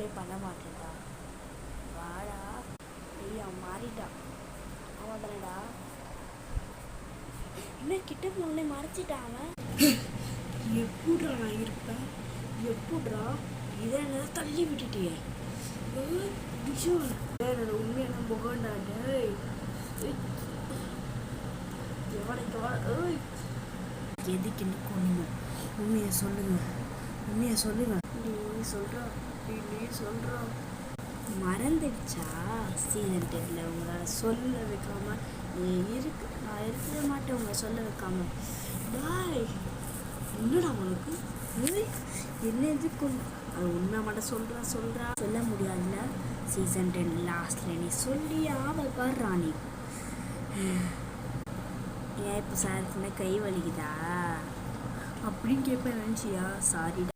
Reply பண்ண மாட்டேன்டா. வாடா. ஐயா அவன் மாறிட்டான். அவன் தானடா. இன்னும் கிட்ட போனே மறைச்சிட்டான் அவன். எப்படா நான் இருப்பேன்? எப்படா இதை என்ன தள்ளி விட்டுட்டியே? என்னோட உண்மையான முகம்டா. எதுக்கு என்ன கொண்டுங்க? உண்மையை சொல்லுங்க, உண்மையை சொல்லுங்க. நீ சொல்கிறா மறந்துடுச்சா? சீசன் 10 உங்களால் சொல்ல வைக்காம இருக்கு. நான் இருக்க மாட்டேன் உங்களை சொல்ல வைக்காம. டாய் என்னடா உனக்கு என்ன எதுக்கு? அது உண்மை மட்டும் சொல்கிறா சொல்ல முடியாதுல்ல. சீசன் 10 லாஸ்ட்டில் நீ சொல்லி ஆவல் பாடுறா. நீ ஏன் இப்போ சாருக்குன்னா கை வலிக்குதா அப்படின்னு கேட்பேன் நினச்சியா? சாரிடா.